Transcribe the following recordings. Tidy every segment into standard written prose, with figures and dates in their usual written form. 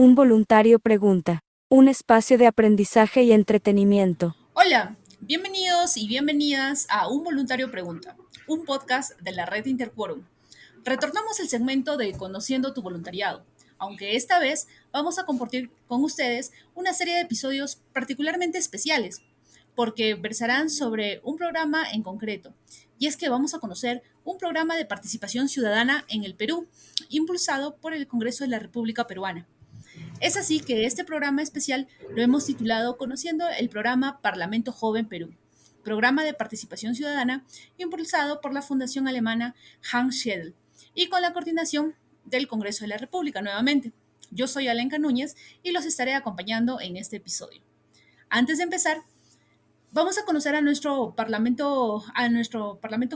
Un voluntario pregunta. Un espacio de aprendizaje y entretenimiento. Hola, bienvenidos y bienvenidas a Un Voluntario Pregunta, un podcast de la red Interquorum. Retornamos el segmento de Conociendo tu voluntariado, aunque esta vez vamos a compartir con ustedes una serie de episodios particularmente especiales, porque versarán sobre un programa en concreto, y es que vamos a conocer un programa de participación ciudadana en el Perú, impulsado por el Congreso de la República Peruana. Es así que este programa especial lo hemos titulado Conociendo el programa Parlamento Joven Perú, programa de participación ciudadana impulsado por la Fundación Alemana Hans Schedel y con la coordinación del Congreso de la República nuevamente. Yo soy Alenka Núñez y los estaré acompañando en este episodio. Antes de empezar, vamos a conocer a nuestro Parlamento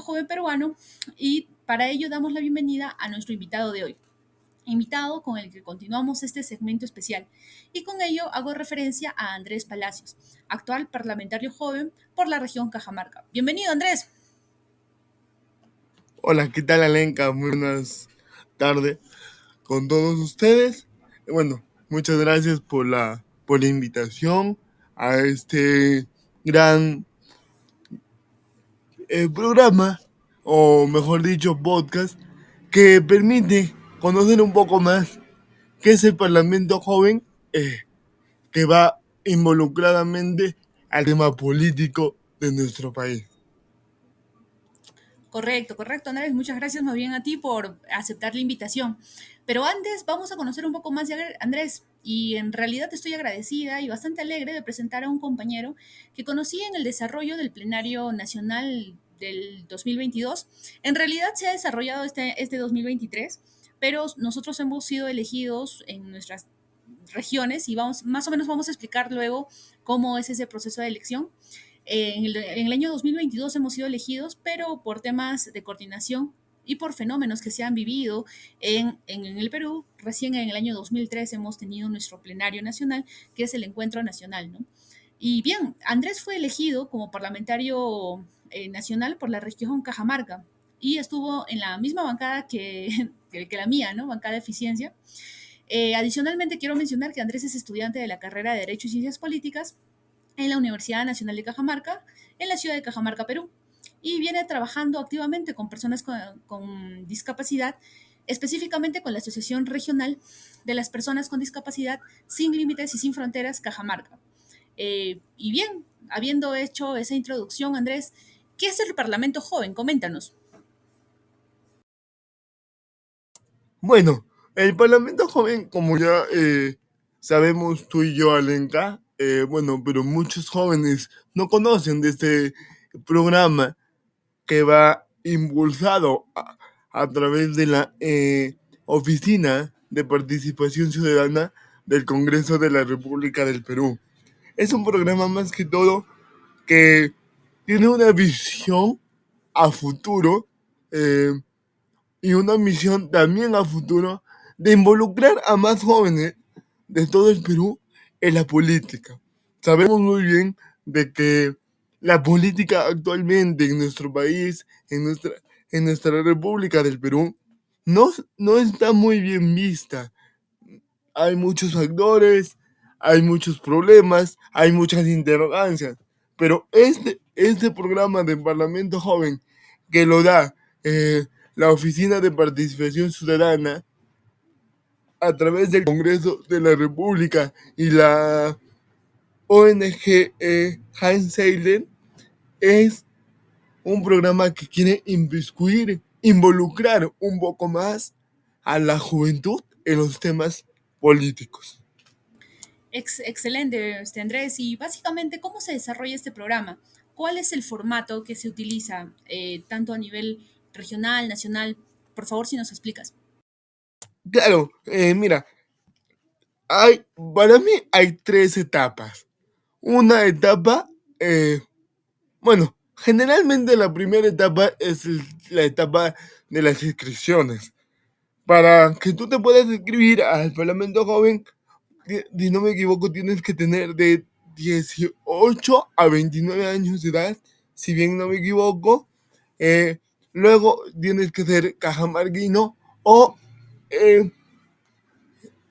Joven Peruano y para ello damos la bienvenida a nuestro invitado de hoy, invitado con el que continuamos este segmento especial. Y con ello hago referencia a Andrés Palacios, actual parlamentario joven por la región Cajamarca. Bienvenido, Andrés. Hola, ¿qué tal, Alenka? Muy buenas tardes con todos ustedes. Bueno, muchas gracias por la invitación a este gran programa, o mejor dicho, podcast, que permite conocer un poco más qué es el Parlamento Joven, que va involucradamente al tema político de nuestro país. Correcto, correcto, Andrés. Muchas gracias más bien a ti por aceptar la invitación. Pero antes vamos a conocer un poco más de Andrés. Y en realidad estoy agradecida y bastante alegre de presentar a un compañero que conocí en el desarrollo del plenario nacional del 2022. En realidad se ha desarrollado este 2023, pero nosotros hemos sido elegidos en nuestras regiones y más o menos vamos a explicar luego cómo es ese proceso de elección. En el año 2022 hemos sido elegidos, pero por temas de coordinación y por fenómenos que se han vivido en el Perú, recién en el año 2003 hemos tenido nuestro plenario nacional, que es el encuentro nacional, ¿no? Y bien, Andrés fue elegido como parlamentario nacional por la región Cajamarca y estuvo en la misma bancada que la mía, ¿no? Bancada de eficiencia. Adicionalmente, quiero mencionar que Andrés es estudiante de la carrera de Derecho y Ciencias Políticas en la Universidad Nacional de Cajamarca, en la ciudad de Cajamarca, Perú, y viene trabajando activamente con personas con discapacidad, específicamente con la Asociación Regional de las Personas con Discapacidad Sin Límites y Sin Fronteras, Cajamarca. Y bien, habiendo hecho esa introducción, Andrés, ¿qué es el Parlamento Joven? Coméntanos. Bueno, el Parlamento Joven, como ya sabemos tú y yo, Alenka, bueno, pero muchos jóvenes no conocen de este programa que va impulsado a través de la Oficina de Participación Ciudadana del Congreso de la República del Perú. Es un programa más que todo que tiene una visión a futuro, eh, y una misión también a futuro de involucrar a más jóvenes de todo el Perú en la política. Sabemos muy bien de que la política actualmente en nuestro país, en nuestra República del Perú, no está muy bien vista. Hay muchos factores, hay muchos problemas, hay muchas interrogancias, pero este programa de Parlamento Joven que lo da la Oficina de Participación Ciudadana a través del Congreso de la República y la ONG Hans Seilen, es un programa que quiere involucrar un poco más a la juventud en los temas políticos. Excelente, Andrés. Y básicamente, ¿cómo se desarrolla este programa? ¿Cuál es el formato que se utiliza, tanto a nivel regional, nacional? Por favor, si nos explicas. Claro, mira, para mí hay tres etapas. Una etapa, bueno, generalmente la primera etapa es la etapa de las inscripciones. Para que tú te puedas inscribir al Parlamento Joven, si no me equivoco, tienes que tener de 18 a 29 años de edad, si bien no me equivoco. Eh, Luego tienes que ser cajamarquino o eh,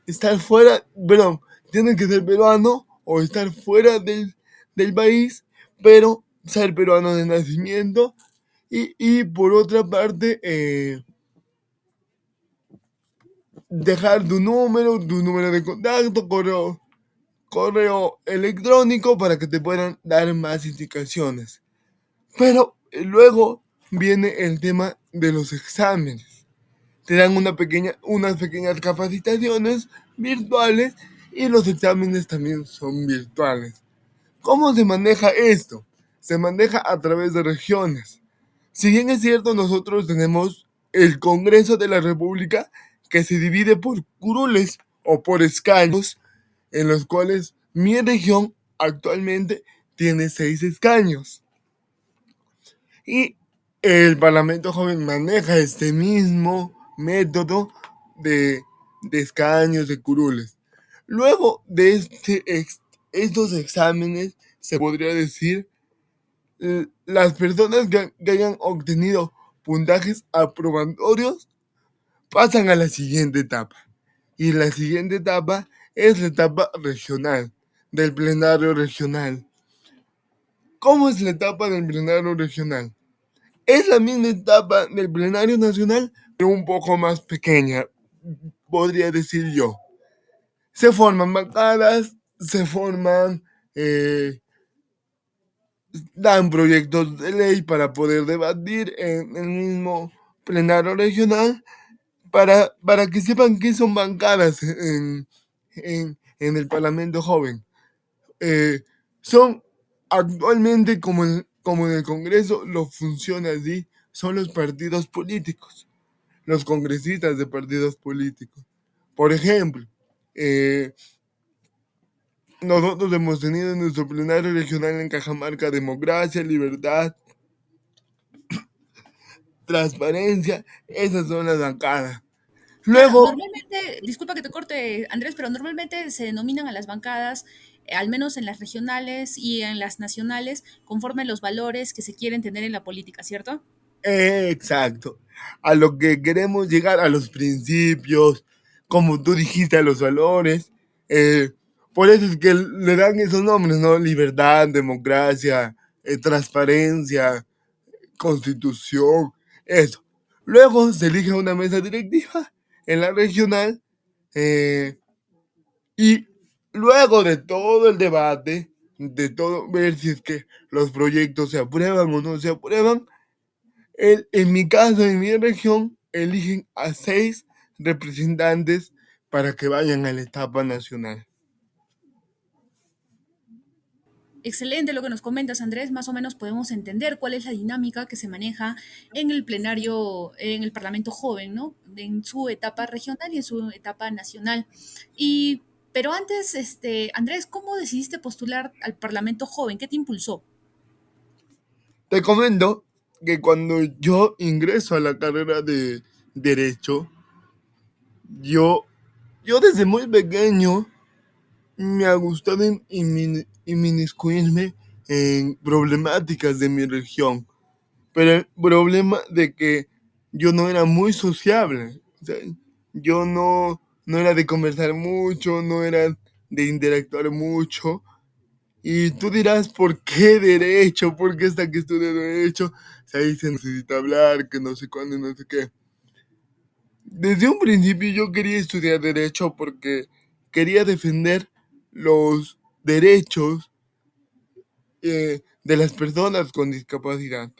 estar fuera, perdón, tienen que ser peruano o estar fuera del país, pero ser peruano de nacimiento. Y por otra parte, dejar tu número de contacto, correo electrónico para que te puedan dar más indicaciones. Pero luego viene el tema de los exámenes. Te dan unas pequeñas capacitaciones virtuales y los exámenes también son virtuales. ¿Cómo se maneja esto? Se maneja a través de regiones. Si bien es cierto, nosotros tenemos el Congreso de la República que se divide por curules o por escaños, en los cuales mi región actualmente tiene 6 escaños. Y el Parlamento Joven maneja este mismo método de, de escaños, de curules. Luego de estos exámenes, se podría decir, las personas que hayan obtenido puntajes aprobatorios pasan a la siguiente etapa. Y la siguiente etapa es la etapa regional, del plenario regional. ¿Cómo es la etapa del plenario regional? Es la misma etapa del plenario nacional, pero un poco más pequeña, podría decir yo. Se forman bancadas, dan proyectos de ley para poder debatir en el mismo plenario regional, para que sepan qué son bancadas en el Parlamento Joven. Son actualmente, como en el Congreso, lo funciona así, son los partidos políticos, los congresistas de partidos políticos. Por ejemplo, eh, nosotros hemos tenido en nuestro plenario regional en Cajamarca democracia, libertad, transparencia, esas son las bancadas. Claro, Luego, normalmente, disculpa que te corte, Andrés, pero normalmente se denominan a las bancadas, al menos en las regionales y en las nacionales, conforme a los valores que se quieren tener en la política, ¿cierto? exacto, a lo que queremos llegar, a los principios, como tú dijiste, a los valores. eh, por eso es que le dan esos nombres, ¿no? Libertad, democracia, transparencia, constitución, eso. Luego se elige una mesa directiva en la regional, eh, y luego de todo el debate, de todo, ver si es que los proyectos se aprueban o no se aprueban, en mi caso, en mi región, eligen a 6 representantes para que vayan a la etapa nacional. Excelente lo que nos comentas, Andrés. Más o menos podemos entender cuál es la dinámica que se maneja en el plenario, en el Parlamento Joven, ¿no? En su etapa regional y en su etapa nacional. Y, pero antes, Andrés, ¿cómo decidiste postular al Parlamento Joven? ¿Qué te impulsó? Te comento que cuando yo ingreso a la carrera de Derecho, yo, yo desde muy pequeño me ha gustado inmiscuirme en problemáticas de mi región, pero el problema de que yo no era muy sociable, o sea, yo no era de conversar mucho, no era de interactuar mucho. Y tú dirás, ¿por qué derecho? ¿Por qué hasta que estudio derecho? O sea, ahí se necesita hablar, que no sé cuándo y no sé qué. Desde un principio yo quería estudiar derecho porque quería defender los derechos de las personas con discapacidad.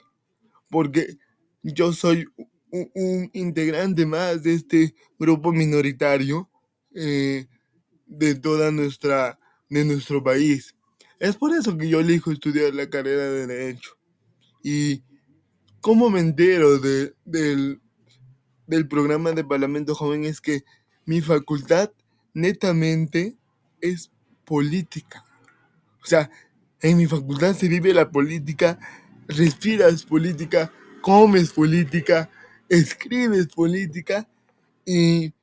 Porque yo soy un integrante más de este grupo minoritario, eh, de toda de nuestro país. Es por eso que yo elijo estudiar la carrera de Derecho. ¿Y cómo me entero del programa de Parlamento Joven? Es que mi facultad netamente es política. O sea, en mi facultad se vive la política, respiras política, comes política, escribes política, y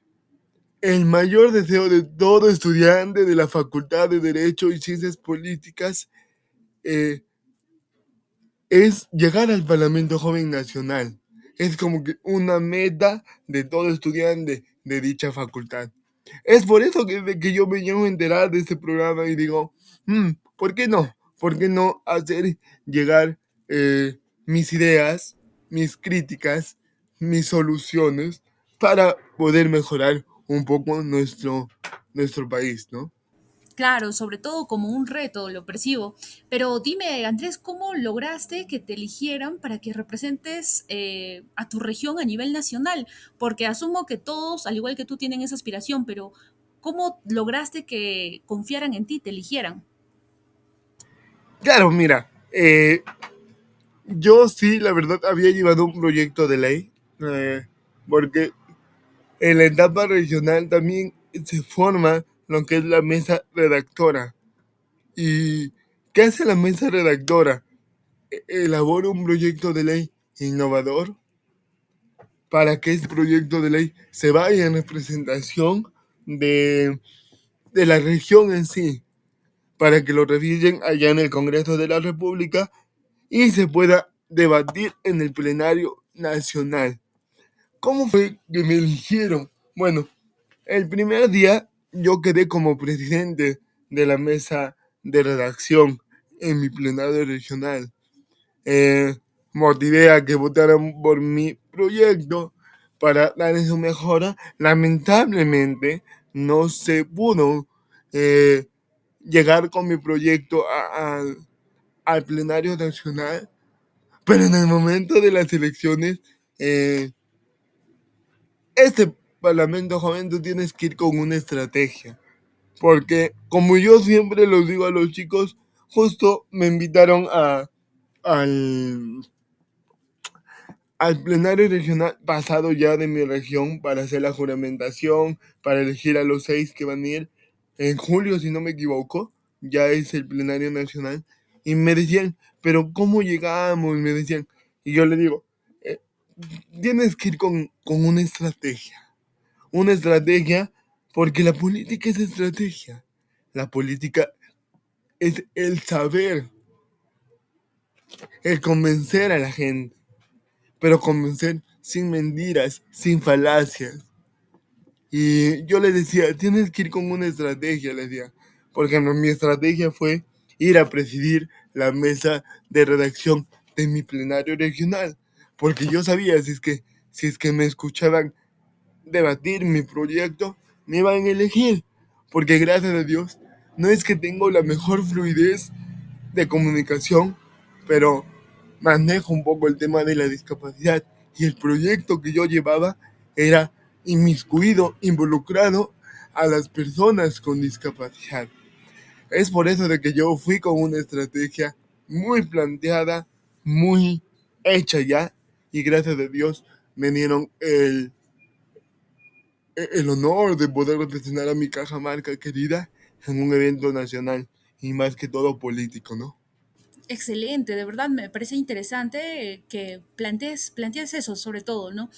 el mayor deseo de todo estudiante de la Facultad de Derecho y Ciencias Políticas eh, es llegar al Parlamento Joven Nacional. Es como que una meta de todo estudiante de dicha facultad. Es por eso que yo me llego a enterar de este programa y digo, ¿por qué no? ¿Por qué no hacer llegar mis ideas, mis críticas, mis soluciones para poder mejorar un poco nuestro país, ¿no? Claro, sobre todo como un reto, lo percibo. Pero dime, Andrés, ¿cómo lograste que te eligieran para que representes a tu región a nivel nacional? Porque asumo que todos, al igual que tú, tienen esa aspiración, pero ¿cómo lograste que confiaran en ti, te eligieran? Claro, mira, yo sí, la verdad, había llevado un proyecto de ley, porque en la etapa regional también se forma lo que es la mesa redactora. ¿Y qué hace la mesa redactora? Elabora un proyecto de ley innovador para que este proyecto de ley se vaya en representación de, de la región en sí, para que lo revisen allá en el Congreso de la República y se pueda debatir en el plenario nacional. ¿Cómo fue que me eligieron? Bueno, el primer día yo quedé como presidente de la mesa de redacción en mi plenario regional. Eh, Motivé a que votaran por mi proyecto para darle su mejora. Lamentablemente no se pudo eh, llegar con mi proyecto al plenario nacional, pero en el momento de las elecciones, este Parlamento joven tú tienes que ir con una estrategia. Porque como yo siempre los digo a los chicos, justo me invitaron al, al plenario regional pasado ya de mi región para hacer la juramentación, para elegir a los 6 que van a ir en julio, si no me equivoco, ya es el plenario nacional. Y me decían, pero ¿cómo llegamos? Me decían. Y yo le digo, "Eh, tienes que ir con una estrategia, porque la política es estrategia. La política es el saber, el convencer a la gente, pero convencer sin mentiras, sin falacias. Y yo le decía, tienes que ir con una estrategia, le decía. Por ejemplo, mi estrategia fue ir a presidir la mesa de redacción de mi plenario regional, porque yo sabía si es que me escuchaban debatir mi proyecto, me iban a elegir, porque gracias a Dios no es que tengo la mejor fluidez de comunicación, pero manejo un poco el tema de la discapacidad y el proyecto que yo llevaba era inmiscuido, involucrado a las personas con discapacidad. Es por eso de que yo fui con una estrategia muy planteada, muy hecha ya, y gracias a Dios me dieron el honor de poder representar a mi Cajamarca querida en un evento nacional y más que todo político, ¿no? Excelente, de verdad me parece interesante que plantees eso, sobre todo, ¿no?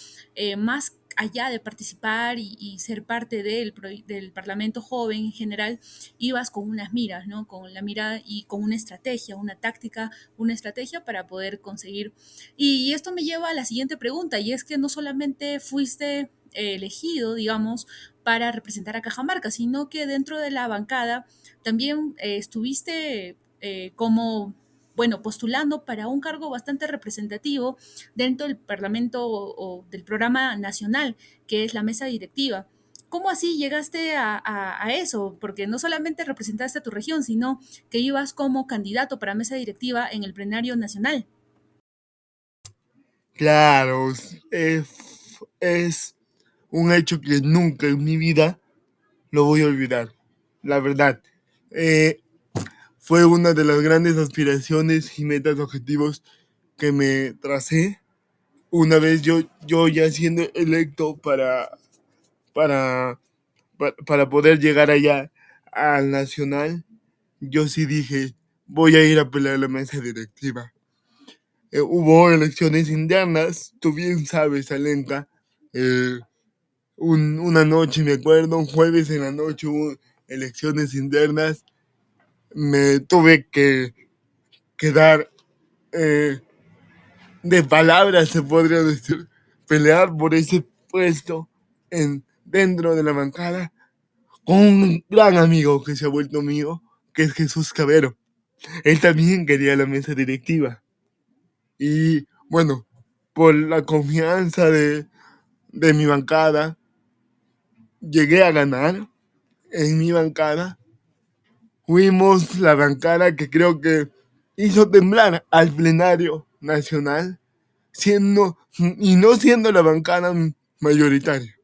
Más allá de participar y ser parte del Parlamento joven en general, ibas con unas miras, ¿no? Con la mirada y con una estrategia, una táctica, una estrategia para poder conseguir. Y esto me lleva a la siguiente pregunta, y es que no solamente fuiste elegido, digamos, para representar a Cajamarca, sino que dentro de la bancada también estuviste como bueno, postulando para un cargo bastante representativo dentro del Parlamento o del programa nacional, que es la mesa directiva. ¿Cómo así llegaste a eso? Porque no solamente representaste a tu región, sino que ibas como candidato para mesa directiva en el plenario nacional. Claro, es un hecho que nunca en mi vida lo voy a olvidar. La verdad, eh, fue una de las grandes aspiraciones y metas objetivos que me tracé. Una vez yo ya siendo electo para, para poder llegar allá al nacional, yo sí dije, voy a ir a pelear la mesa directiva. Hubo elecciones internas, tú bien sabes, Alenka. eh, una noche, me acuerdo, un jueves en la noche hubo elecciones internas. Me tuve que quedar de palabras, se podría decir, pelear por ese puesto dentro de la bancada. con un gran amigo que se ha vuelto mío, que es Jesús Cabero. Él también quería la mesa directiva. Y bueno, por la confianza de mi bancada, llegué a ganar en mi bancada. Fuimos la bancada que creo que hizo temblar al plenario nacional, siendo y no siendo la bancada mayoritaria.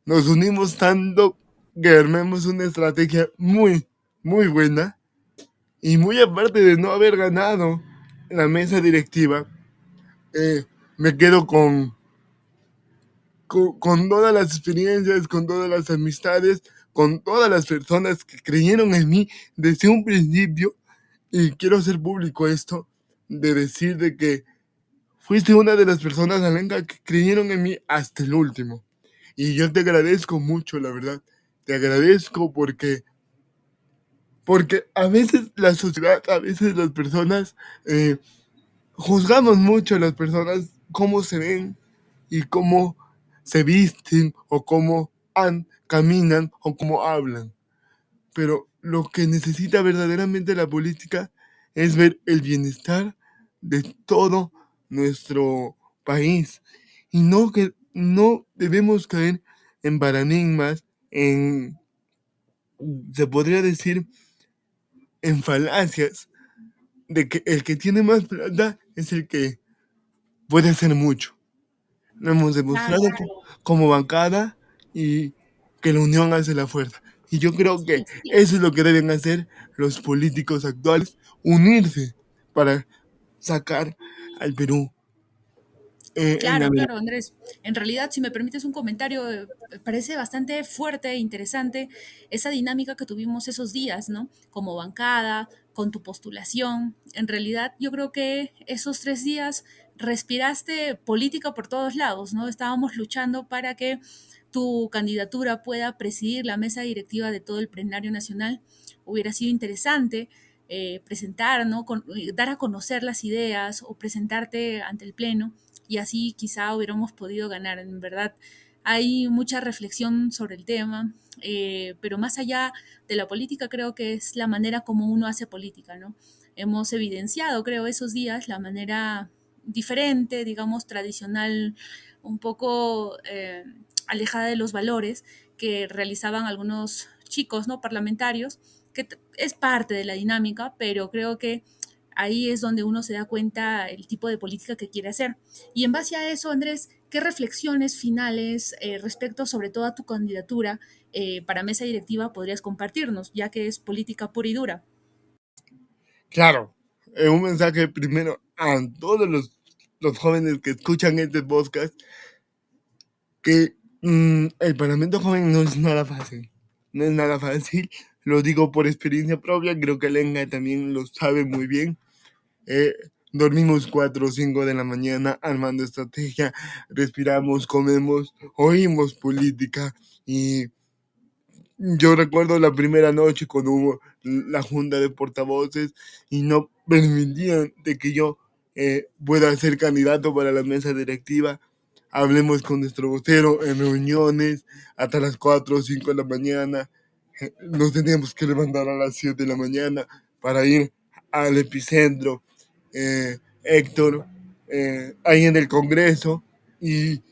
Nos unimos tanto que armemos una estrategia muy buena. Y muy aparte de no haber ganado la mesa directiva, me quedo con todas las experiencias, con todas las amistades, con todas las personas que creyeron en mí desde un principio. Y quiero hacer público esto, de decir de que fuiste una de las personas, Alenka, que creyeron en mí hasta el último. Y yo te agradezco mucho, la verdad. Te agradezco porque a veces la sociedad, a veces las personas, juzgamos mucho a las personas cómo se ven y cómo se visten o cómo caminan o cómo hablan. Pero lo que necesita verdaderamente la política es ver el bienestar de todo nuestro país. Y no debemos caer en paradigmas, se podría decir, en falacias, de que el que tiene más plata es el que puede hacer mucho. Lo hemos demostrado Claro, como bancada, y que la unión hace la fuerza. Y yo creo que sí. eso es lo que deben hacer los políticos actuales, unirse para sacar al Perú en la Claro, claro, Andrés. En realidad, si me permites un comentario, parece bastante fuerte e interesante esa dinámica que tuvimos esos días, ¿no? Como bancada, con tu postulación. En realidad, yo creo que esos 3 días respiraste política por todos lados, ¿no? Estábamos luchando para que tu candidatura pueda presidir la mesa directiva de todo el plenario nacional. Hubiera sido interesante presentar, ¿no? Dar a conocer las ideas o presentarte ante el pleno y así quizá hubiéramos podido ganar. En verdad, hay mucha reflexión sobre el tema, pero más allá de la política, creo que es la manera como uno hace política, ¿no? Hemos evidenciado, creo, esos días la manera diferente, digamos, tradicional, un poco alejada de los valores que realizaban algunos chicos, ¿no? Parlamentarios, que es parte de la dinámica, pero creo que ahí es donde uno se da cuenta el tipo de política que quiere hacer. Y en base a eso, Andrés, ¿qué reflexiones finales respecto sobre todo a tu candidatura para mesa directiva podrías compartirnos, ya que es política pura y dura? Claro, un mensaje primero a todos los jóvenes que escuchan este podcast, que el Parlamento joven no es nada fácil. No es nada fácil, lo digo por experiencia propia, creo que Lenga también lo sabe muy bien. Eh, Dormimos 4 o 5 de la mañana armando estrategia, respiramos, comemos, oímos política. Y yo recuerdo la primera noche cuando hubo la junta de portavoces y no permitían de que yo pueda ser candidato para la mesa directiva. Hablemos con nuestro vocero en reuniones hasta las 4 o 5 de la mañana. Nos teníamos que levantar a las 7 de la mañana para ir al epicentro, Héctor, ahí en el Congreso. Y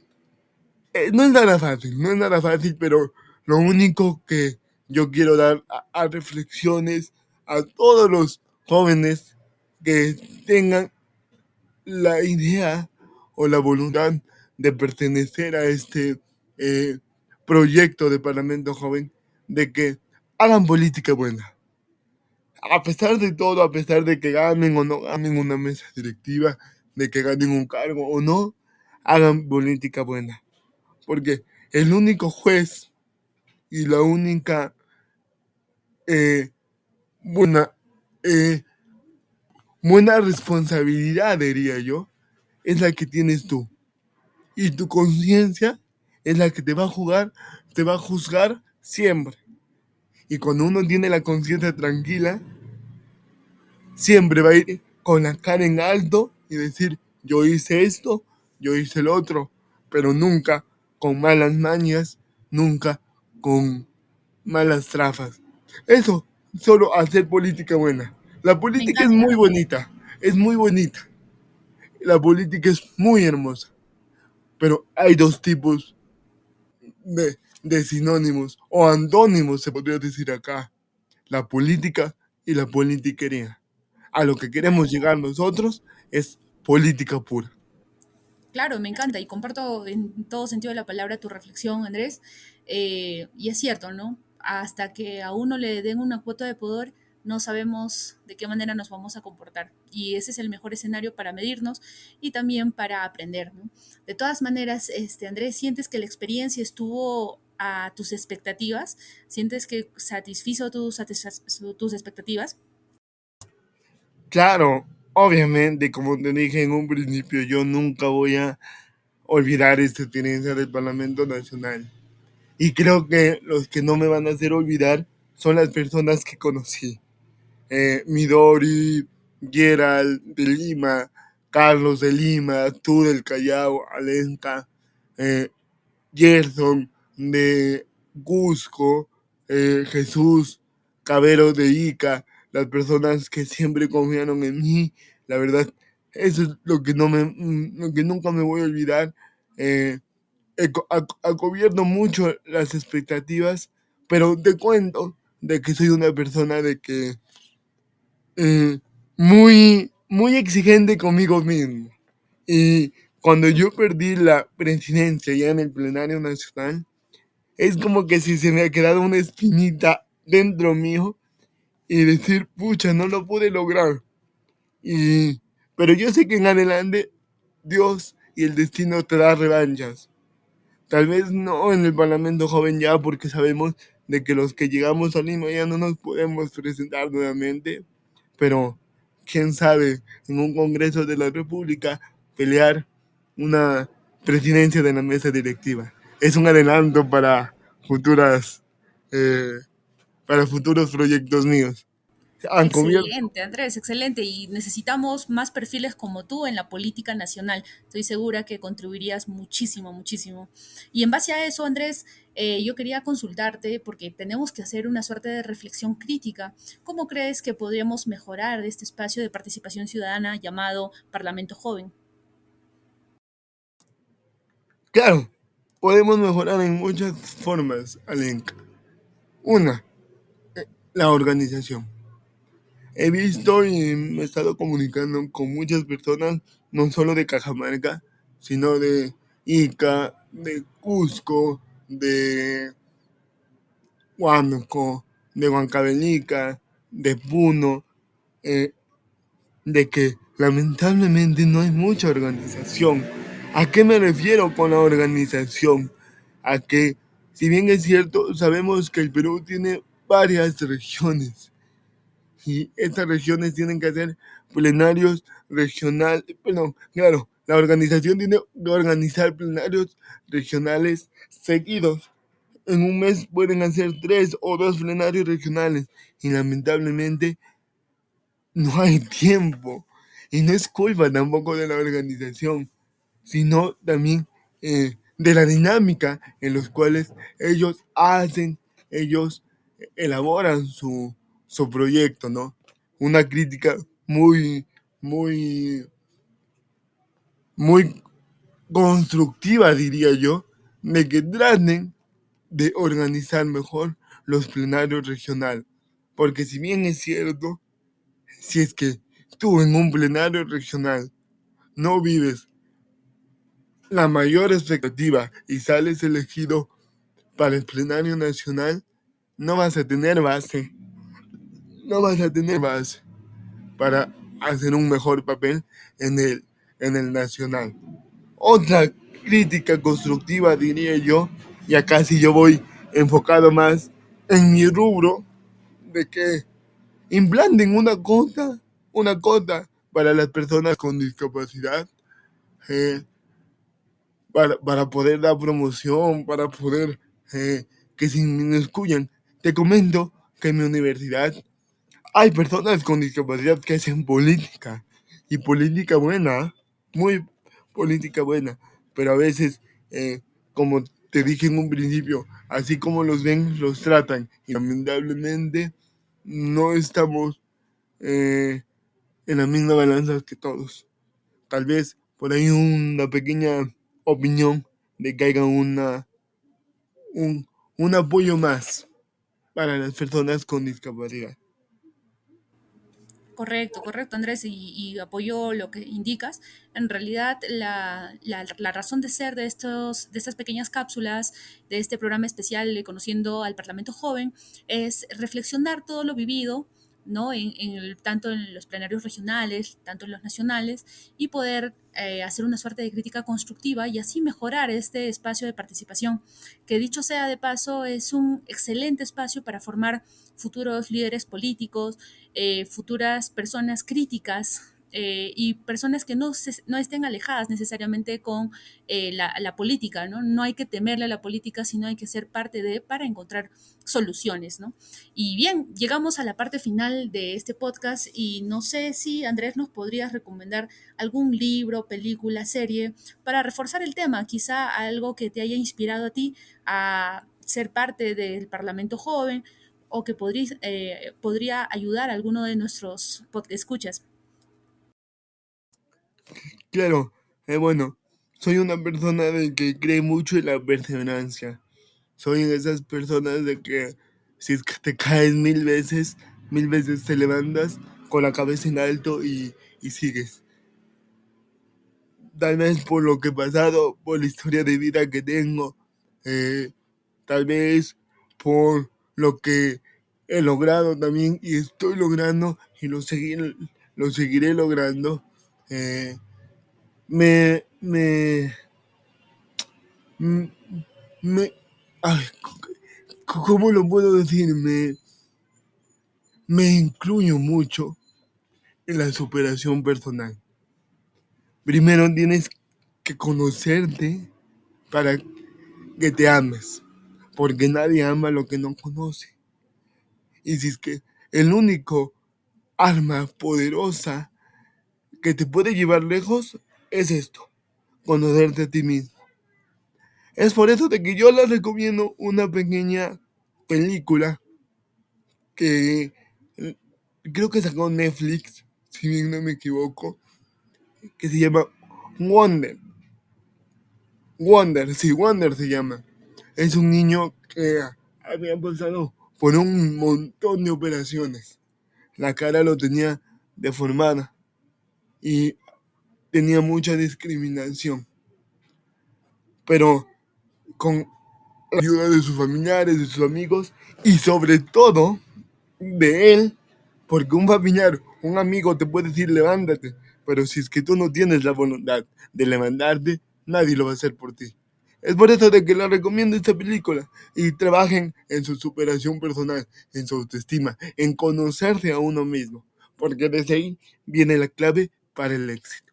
no es nada fácil, no es nada fácil, pero lo único que yo quiero dar a reflexiones a todos los jóvenes que tengan la idea o la voluntad de pertenecer a este eh, proyecto de Parlamento Joven, de que hagan política buena. A pesar de todo, a pesar de que ganen o no ganen una mesa directiva, de que ganen un cargo o no, hagan política buena. Porque el único juez y la única eh, buena, eh, buena responsabilidad, diría yo, es la que tienes tú. Y tu conciencia es la que te va a juzgar siempre. Y cuando uno tiene la conciencia tranquila, siempre va a ir con la cara en alto y decir, yo hice esto, yo hice el otro, pero nunca con malas mañas, nunca con malas trafas. Eso, solo hacer política buena. La Me política encanta. es muy bonita. La política es muy hermosa, pero hay dos tipos de sinónimos o antónimos, se podría decir acá. La política y la politiquería. A lo que queremos llegar nosotros es política pura. Claro, me encanta y comparto en todo sentido de la palabra tu reflexión, Andrés. Y es cierto, ¿no? Hasta que a uno le den una cuota de poder, no sabemos de qué manera nos vamos a comportar. Y ese es el mejor escenario para medirnos y también para aprender, ¿no? De todas maneras, Andrés, ¿sientes que la experiencia estuvo a tus expectativas? ¿Sientes que satisfizo tus expectativas? Claro, obviamente, como te dije en un principio, yo nunca voy a olvidar esta experiencia del Parlamento Nacional. Y creo que los que no me van a hacer olvidar son las personas que conocí. Midori, Gerald de Lima, Carlos de Lima, tú del Callao, Alenka, eh, Gerson de Cusco, Jesús Cabero de Ica, las personas que siempre confiaron en mí. La verdad, eso es lo que, lo que nunca me voy a olvidar. Eh, Acobierno mucho las expectativas, pero te cuento de que soy una persona de que eh, muy exigente conmigo mismo. Y cuando yo perdí la presidencia ya en el plenario nacional, es como que si se me ha quedado una espinita dentro mío y decir, pucha, no lo pude lograr. Y, pero yo sé que en adelante Dios y el destino te da revanchas. Tal vez no en el Parlamento joven ya, porque sabemos de que los que llegamos a Lima ya no nos podemos presentar nuevamente, pero quién sabe, en un Congreso de la República pelear una presidencia de la mesa directiva. Es un adelanto futuras, eh, para futuros proyectos míos. Han cubierto. Excelente, Andrés, excelente. Y necesitamos más perfiles como tú en la política nacional. Estoy segura que contribuirías muchísimo, muchísimo. Y en base a eso, Andrés, yo quería consultarte porque tenemos que hacer una suerte de reflexión crítica. ¿Cómo crees que podríamos mejorar este espacio de participación ciudadana llamado Parlamento Joven? Claro, podemos mejorar en muchas formas, Alenka. Una, la organización. He visto y me he estado comunicando con muchas personas, no solo de Cajamarca, sino de Ica, de Cusco, de Huánuco, de Huancavelica, de Puno, eh, de que lamentablemente no hay mucha organización. ¿A qué me refiero con la organización? A que, si bien es cierto, sabemos que el Perú tiene varias regiones y estas regiones tienen que hacer plenarios regionales, perdón, claro, la organización tiene que organizar plenarios regionales seguidos. En un mes pueden hacer 3 o 2 plenarios regionales y lamentablemente no hay tiempo. Y no es culpa tampoco de la organización, sino también de la dinámica en los cuales ellos elaboran su proyecto, ¿no? Una crítica muy, muy constructiva, diría yo, de que traten de organizar mejor los plenarios regionales. Porque si bien es cierto, si es que tú en un plenario regional no vives la mayor expectativa y sales elegido para el plenario nacional, no vas a tener base, no vas a tener base para hacer un mejor papel en en el nacional. Otra crítica constructiva, diría yo, y acá sí yo voy enfocado más en mi rubro, de que implanten una cota para las personas con discapacidad, eh, para poder dar promoción, para poder que se inmiscuyan. Te comento que en mi universidad hay personas con discapacidad que hacen política, y política buena, muy política buena, pero a veces, como te dije en un principio, así como los ven, los tratan. Y lamentablemente no estamos en la misma balanza que todos. Tal vez por ahí una pequeña opinión de que haya un apoyo más para las personas con discapacidad. Correcto, correcto, Andrés, y apoyo lo que indicas. En realidad, la razón de ser de estas pequeñas cápsulas, de este programa especial Conociendo al Parlamento Joven, es reflexionar todo lo vivido, ¿no? Tanto en los plenarios regionales, tanto en los nacionales, y poder hacer una suerte de crítica constructiva y así mejorar este espacio de participación, que dicho sea de paso, es un excelente espacio para formar futuros líderes políticos, futuras personas críticas y personas que no estén alejadas necesariamente con la política, ¿no? No hay que temerle a la política, sino hay que ser parte de para encontrar soluciones, ¿no? Y bien, llegamos a la parte final de este podcast y no sé si Andrés nos podrías recomendar algún libro, película, serie para reforzar el tema, quizá algo que te haya inspirado a ti a ser parte del Parlamento Joven o que podría ayudar a alguno de nuestros escuchas. Claro, bueno, soy una persona de que cree mucho en la perseverancia. Soy de esas personas de que si es que te caes 1000 veces te levantas con la cabeza en alto y sigues. Tal vez por lo que he pasado, por la historia de vida que tengo, eh, tal vez por lo que he logrado también y estoy logrando y lo seguiré logrando. eh, me, me, m- me, ay, ¿cómo lo puedo decir? Me incluyo mucho en la superación personal. Primero tienes que conocerte para que te ames, porque nadie ama lo que no conoce. Y si es que el único arma poderosa que te puede llevar lejos es esto, conocerte a ti mismo. Es por eso de que yo les recomiendo una pequeña película que creo que sacó Netflix, si bien no me equivoco, que se llama Wonder. Wonder, sí, Wonder se llama. Es un niño que había pasado por un montón de operaciones. La cara lo tenía deformada y tenía mucha discriminación. Pero con la ayuda de sus familiares, de sus amigos y sobre todo de él, porque un familiar, un amigo te puede decir levántate, pero si es que tú no tienes la voluntad de levantarte, nadie lo va a hacer por ti. Es por eso de que les recomiendo esta película y trabajen en su superación personal, en su autoestima, en conocerse a uno mismo, porque desde ahí viene la clave para el éxito.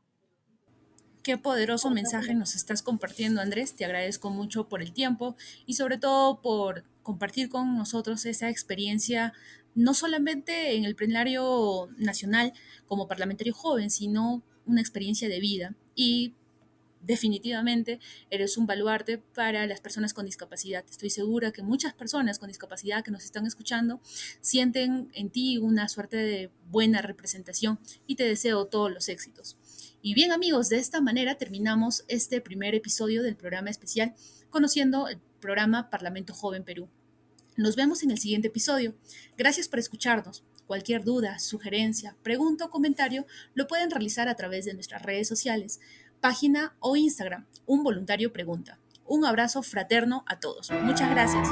Qué poderoso mensaje nos estás compartiendo, Andrés. Te agradezco mucho por el tiempo y sobre todo por compartir con nosotros esa experiencia, no solamente en el plenario nacional como parlamentario joven, sino una experiencia de vida. Y definitivamente eres un baluarte para las personas con discapacidad. Estoy segura que muchas personas con discapacidad que nos están escuchando sienten en ti una suerte de buena representación y te deseo todos los éxitos. Y bien amigos, de esta manera terminamos este primer episodio del programa especial Conociendo el programa Parlamento Joven Perú. Nos vemos en el siguiente episodio. Gracias por escucharnos. Cualquier duda, sugerencia, pregunta o comentario lo pueden realizar a través de nuestras redes sociales, página o Instagram, Un Voluntario Pregunta. Un abrazo fraterno a todos. Muchas gracias.